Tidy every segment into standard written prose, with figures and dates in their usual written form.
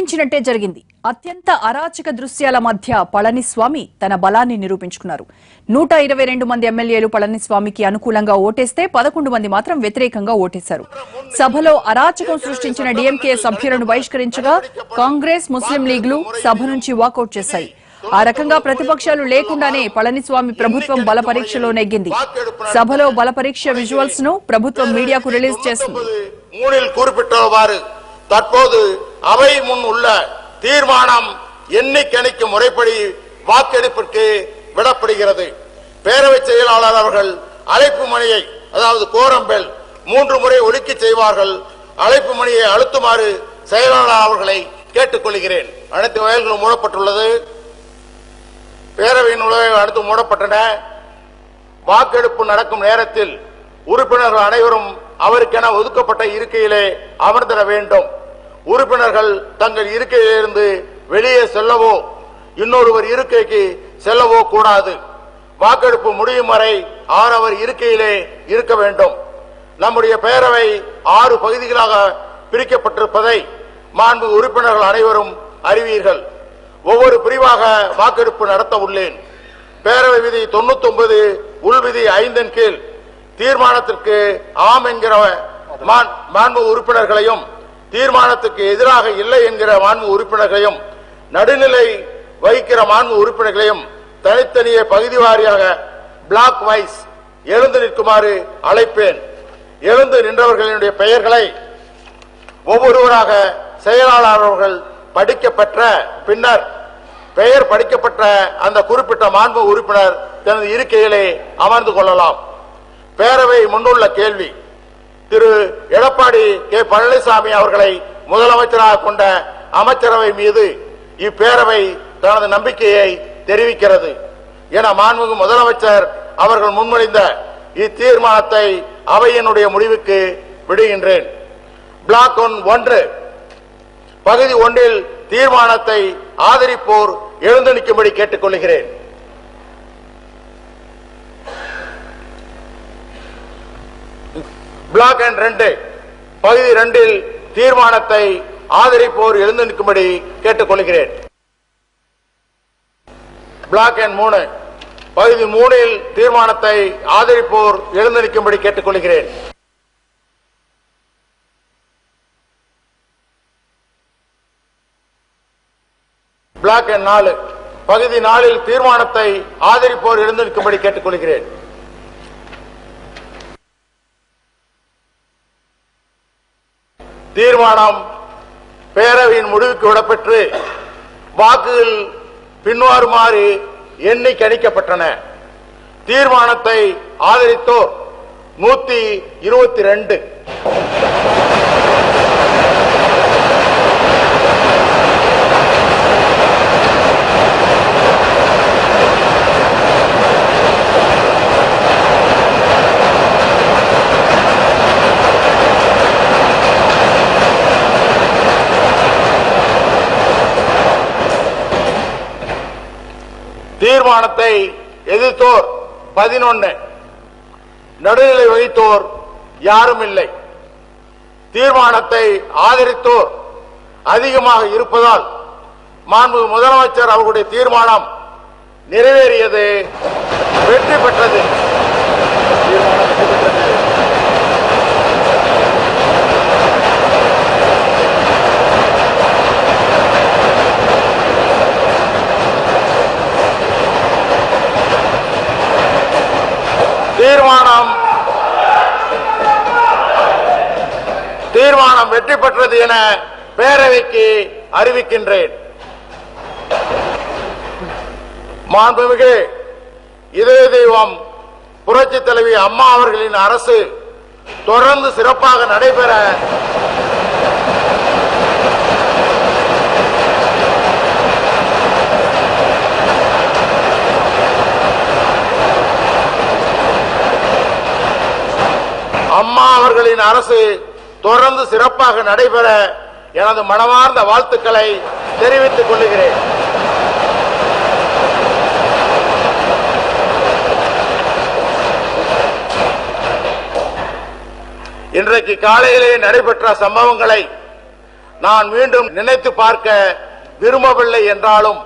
ఊహించినట్టే జరిగింది. అత్యంత అరాచక దృశ్యాల మధ్య పళనిస్వామి తన బలాన్ని నిరూపించుకున్నారు. 122 మంది ఎమ్మెల్యేలు పళనిస్వామికి అనుకూలంగా ఓటేస్తే 11 మంది మాత్రం వ్యతిరేకంగా ఓటేశారు. సభలో అరాచకం సృష్టించిన డీఎంకే సభ్యులను బహిష్కరించగా కాంగ్రెస్, ముస్లిం లీగ్లు సభ నుంచి వాకౌట్ చేశాయి. ఆ రకంగా ప్రతిపక్షాలు లేకుండానే పళనిస్వామి ప్రభుత్వం బల పరీక్షలో నెగ్గింది. సభలో బల పరీక్ష విజువల్స్ ను ప్రభుత్వం మీడియాకు రిలీజ్ చేసింది. தற்போது அவை முன் உள்ள தீர்மானம் எண்ணிக்கைக்கு முறைப்படி வாக்கெடுப்பிற்கு விடப்படுகிறது. பேரவை செயலாளர் அவர்கள் அழைப்பு மணியை, அதாவது கோரம் பெல் 3 முறை ஒலிக்க செய்வார்கள். அழைப்பு மணியை அழுத்துமாறு செயலாளர் அவர்களை கேட்டுக்கொள்கிறேன். அனைத்து வயல்களும் மூடப்பட்டுள்ளது. பேரவையின் நுழைவு அடுத்து மூடப்பட்டன. வாக்கெடுப்பு நடக்கும் நேரத்தில் உறுப்பினர்கள் அனைவரும் அவருக்கென ஒதுக்கப்பட்ட இருக்கையிலே அமர்ந்திட வேண்டும். உறுப்பினர்கள் தங்கள் இருக்கையிலிருந்து வெளியே செல்லவோ இன்னொருவர் இருக்கைக்கு செல்லவோ கூடாது. வாக்கெடுப்பு முடியும் வரை அவரவர் இருக்கையிலே இருக்க வேண்டும். நம்முடைய பேரவை 6 பகுதிகளாக பிரிக்கப்பட்டிருப்பதை மாண்பு உறுப்பினர்கள் அனைவரும் அறிவீர்கள். ஒவ்வொரு பிரிவாக வாக்கெடுப்பு நடத்த உள்ளேன். பேரவை விதி 99 உள்விதி 5 கீழ் தீர்மானத்திற்கு ஆம் என்கிற மாண்பு உறுப்பினர்களையும் தீர்மானத்துக்கு எதிராக இல்லை என்கிற மாண்பு உறுப்பினர்களையும் நடுநிலை வகிக்கிற மாண்பு உறுப்பினர்களையும் தனித்தனியே பகுதி வாரியாக பிளாக் வைஸ் எழுந்து நிற்குமாறு அழைப்பேன். எழுந்து நின்றவர்களுடைய பெயர்களை ஒவ்வொருவராக செயலாளர் அவர்கள் படிக்கப்பெற்ற பின்னர் பெயர் படிக்கப்பட்ட அந்த குறிப்பிட்ட மாண்பு உறுப்பினர் தனது இருக்கையிலே அமர்ந்து கொள்ளலாம். பேரவை முன்னுள்ள கேள்வி: திரு எடப்பாடி கே பழனிசாமி அவர்களை முதலமைச்சராக கொண்ட அமைச்சரவை மீது இப்பேரவை தனது நம்பிக்கையை தெரிவிக்கிறது என மாண்புமிகு முதலமைச்சர் அவர்கள் முன்மொழிந்த இத்தீர்மானத்தை அவையினுடைய முடிவுக்கு விடுகின்றேன். பிளாக் 1 பகுதி 1 தீர்மானத்தை ஆதரிப்போர் எழுந்து நிற்கும்படி கேட்டுக்கொள்கிறேன். பிளாக் 2 பகுதி 2 தீர்மானத்தை ஆதரிப்போர் எழுந்து நிற்கும்படி கேட்டுக்கொள்கிறேன். பிளாக் 3 பகுதி 3 தீர்மானத்தை ஆதரிப்போர் எழுந்து நிற்கும்படி கேட்டுக்கொள்கிறேன். பிளாக் 4 பகுதி 4 தீர்மானத்தை ஆதரிப்போர் எழுந்து நிற்கும்படி கேட்டுக்கொள்கிறேன். தீர்மானம் பேரவையின் முடிவுக்கு விடப்பெற்று வாக்குகள் பின்வருமாறு எண்ணி கணிக்கப்பட்டன. தீர்மானத்தை ஆதரித்தோர் 122, தீர்மானத்தை எதிர்த்தோர் 11, நடுநிலை வகித்தோர் யாரும் இல்லை. தீர்மானத்தை ஆதரித்தோர் அதிகமாக இருப்பதால் மாண்புமிகு முதலமைச்சர் அவர்களுடைய தீர்மானம் நிறைவேறியது, வெற்றி பெற்றது. தீர்மானம் வெற்றி பெற்றது என பேரவைக்கு அறிவிக்கின்றேன். மாண்புமிகு இதய தெய்வம் புரட்சி தலைவி அம்மா அவர்களின் அரசு தொடர்ந்து சிறப்பாக நடைபெற எனது மனமார்ந்த வாழ்த்துக்களை தெரிவித்துக் கொள்கிறேன். இன்றைக்கு காலையிலே நடைபெற்ற சம்பவங்களை நான் மீண்டும் நினைத்து பார்க்க விரும்பவில்லை என்றாலும்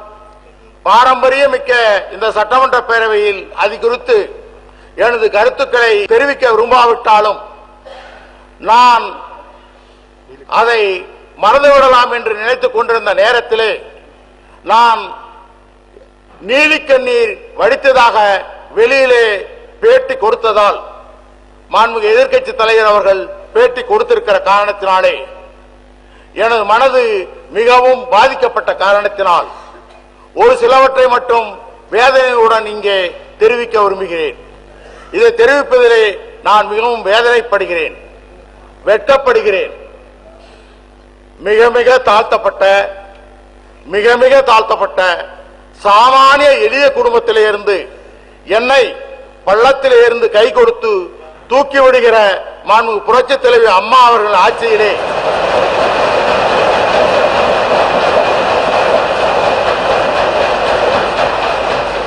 பாரம்பரியமிக்க இந்த சட்டமன்ற பேரவையில் அது குறித்து எனது கருத்துக்களை தெரிவிக்க விரும்பாவிட்டாலும் நான் அதை மறந்துவிடலாம் என்று நினைத்துக் கொண்டிருந்த நேரத்திலே நான் நீலிக்கண்ணீர் வடித்ததாக வெளியிலே பேட்டி கொடுத்ததால் மாண்புமிகு எதிர்க்கட்சி தலைவர் அவர்கள் பேட்டி கொடுத்திருக்கிற காரணத்தினாலே எனது மனது மிகவும் பாதிக்கப்பட்ட காரணத்தினால் ஒரு சிலவற்றை மட்டும் வேதனையுடன் இங்கே தெரிவிக்க விரும்புகிறேன். இதை தெரிவிப்பதிலே நான் மிகவும் வேதனைப்படுகிறேன், வெட்கப்படுகிறேன். மிக மிக தாழ்த்தப்பட்ட சாமானிய எளிய குடும்பத்திலே இருந்து என்னை பள்ளத்திலே இருந்து கை கொடுத்து தூக்கி விடுகிற மாண்புமிகு புரட்சித் தலைவி அம்மா அவர்கள் ஆட்சியிலே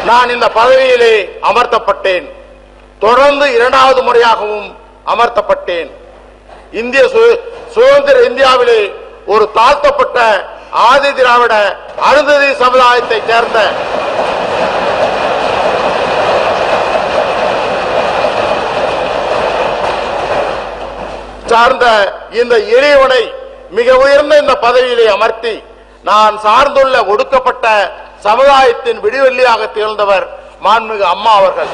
நான் இந்த பதவியிலே அமர்த்தப்பட்டேன். தொடர்ந்து இரண்டாவது முறையாகவும் அமர்த்தப்பட்டேன். இந்திய சுதந்திர இந்தியாவிலே ஒரு தாழ்த்தப்பட்ட ஆதி திராவிட அருந்ததி சமுதாயத்தை சார்ந்த இந்த எளியவனை மிக உயர்ந்த இந்த பதவியிலே அமர்த்தி நான் சார்ந்துள்ள ஒடுக்கப்பட்ட சமுதாயத்தின் விடிவெள்ளியாக திகழ்ந்தவர் மாண்புமிகு அம்மா அவர்கள்.